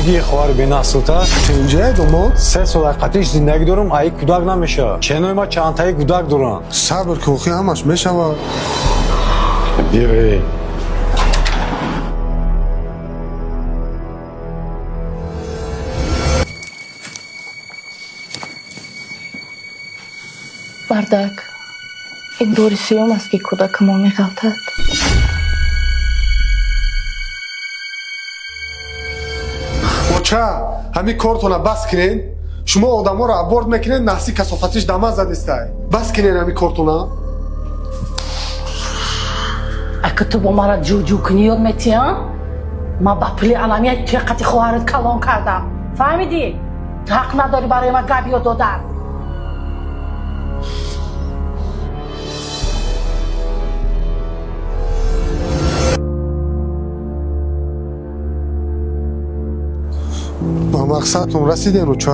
میگی خوار بیناسوتا؟ اینجا دومات 3 سال قطعش زندگی دارم ای کودک نمیشه. چنوی ما چانتای کودک دارم. صبر کوخی همش میشود. بیوی بردک این دوری سیوم است که کودک ما میغلطد. بچه همین کارتونه بس کنین. شما آدم ها رو ابورد میکنین نحسی کسافتش دمه زدیسته. بس کنین همین کارتونه. اگه تو با ما را جو کنی یاد میتی ما با پلی علمی توی خواهرت کلان کردم. فهمیدی؟ تو حق نداری برای ما گبیو دادن. با مقصدتون رسیدین رو چه؟